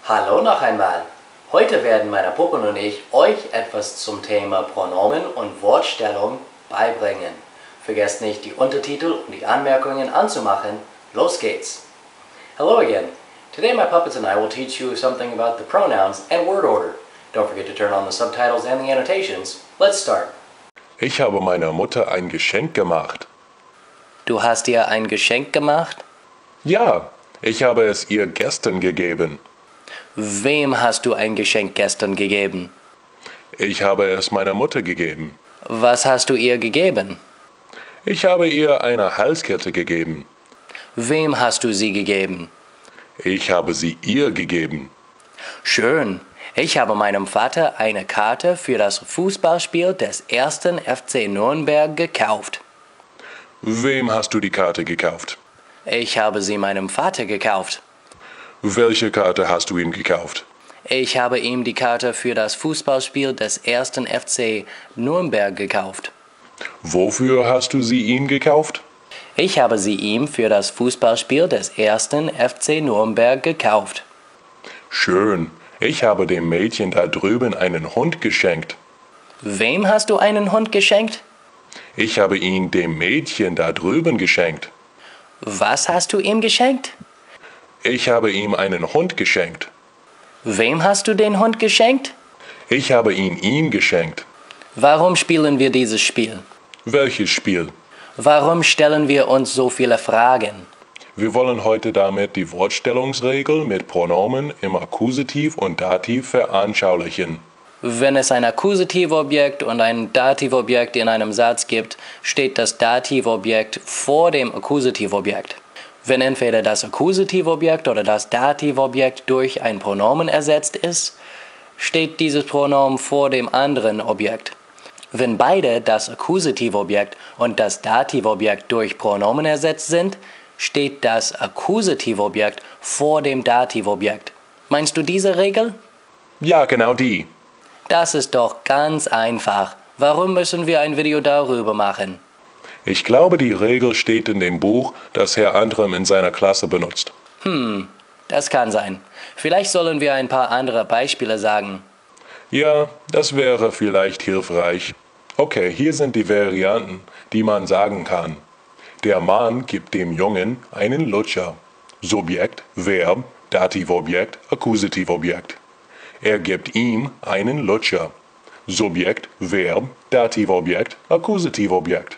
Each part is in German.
Hallo noch einmal. Heute werden meine Puppen und ich euch etwas zum Thema Pronomen und Wortstellung beibringen. Vergesst nicht, die Untertitel und die Anmerkungen anzumachen. Los geht's! Hello again. Today my puppets and I will teach you something about the pronouns and word order. Don't forget to turn on the subtitles and the annotations. Let's start. Ich habe meiner Mutter ein Geschenk gemacht. Du hast ihr ein Geschenk gemacht? Ja, ich habe es ihr gestern gegeben. Wem hast du ein Geschenk gestern gegeben? Ich habe es meiner Mutter gegeben. Was hast du ihr gegeben? Ich habe ihr eine Halskette gegeben. Wem hast du sie gegeben? Ich habe sie ihr gegeben. Schön. Ich habe meinem Vater eine Karte für das Fußballspiel des 1. FC Nürnberg gekauft. Wem hast du die Karte gekauft? Ich habe sie meinem Vater gekauft. Welche Karte hast du ihm gekauft? Ich habe ihm die Karte für das Fußballspiel des 1. FC Nürnberg gekauft. Wofür hast du sie ihm gekauft? Ich habe sie ihm für das Fußballspiel des 1. FC Nürnberg gekauft. Schön. Ich habe dem Mädchen da drüben einen Hund geschenkt. Wem hast du einen Hund geschenkt? Ich habe ihn dem Mädchen da drüben geschenkt. Was hast du ihm geschenkt? Ich habe ihm einen Hund geschenkt. Wem hast du den Hund geschenkt? Ich habe ihn ihm geschenkt. Warum spielen wir dieses Spiel? Welches Spiel? Warum stellen wir uns so viele Fragen? Wir wollen heute damit die Wortstellungsregel mit Pronomen im Akkusativ und Dativ veranschaulichen. Wenn es ein Akkusativobjekt und ein Dativobjekt in einem Satz gibt, steht das Dativobjekt vor dem Akkusativobjekt. Wenn entweder das Akkusativobjekt oder das Dativobjekt durch ein Pronomen ersetzt ist, steht dieses Pronomen vor dem anderen Objekt. Wenn beide, das Akkusativobjekt und das Dativobjekt, durch Pronomen ersetzt sind, steht das Akkusativobjekt vor dem Dativobjekt. Meinst du diese Regel? Ja, genau die. Das ist doch ganz einfach. Warum müssen wir ein Video darüber machen? Ich glaube, die Regel steht in dem Buch, das Herr Andrem in seiner Klasse benutzt. Das kann sein. Vielleicht sollen wir ein paar andere Beispiele sagen. Ja, das wäre vielleicht hilfreich. Okay, hier sind die Varianten, die man sagen kann. Der Mann gibt dem Jungen einen Lutscher. Subjekt, Verb, Dativobjekt, Akkusativobjekt. Er gibt ihm einen Lutscher. Subjekt, Verb, Dativobjekt, Akkusativobjekt.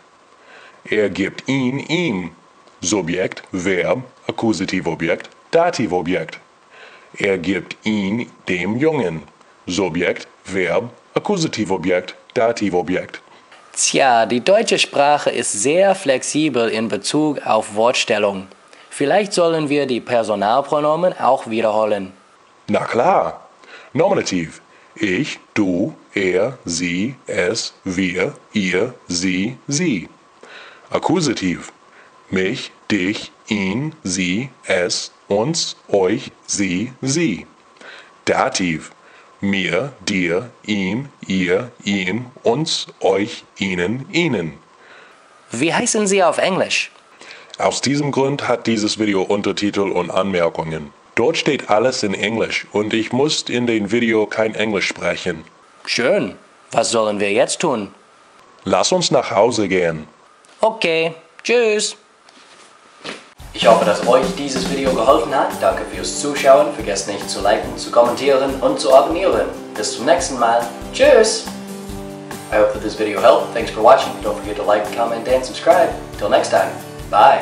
Er gibt ihn ihm. Subjekt, Verb, Akkusativobjekt, Dativobjekt. Er gibt ihn dem Jungen. Subjekt, Verb, Akkusativobjekt, Dativobjekt. Tja, die deutsche Sprache ist sehr flexibel in Bezug auf Wortstellung. Vielleicht sollen wir die Personalpronomen auch wiederholen. Na klar. Nominativ. Ich, du, er, sie, es, wir, ihr, sie, sie. Akkusativ. Mich, dich, ihn, sie, es, uns, euch, sie, sie. Dativ. Mir, dir, ihm, ihr, ihm, uns, euch, ihnen, ihnen. Wie heißen sie auf Englisch? Aus diesem Grund hat dieses Video Untertitel und Anmerkungen. Dort steht alles in Englisch und ich muss in dem Video kein Englisch sprechen. Schön. Was sollen wir jetzt tun? Lass uns nach Hause gehen. Okay, tschüss. Ich hoffe, dass euch dieses Video geholfen hat. Danke fürs Zuschauen. Vergesst nicht zu liken, zu kommentieren und zu abonnieren. Bis zum nächsten Mal. Tschüss. I hope that this video helped. Thanks for watching. Don't forget to like, comment, and subscribe. Till next time. Bye.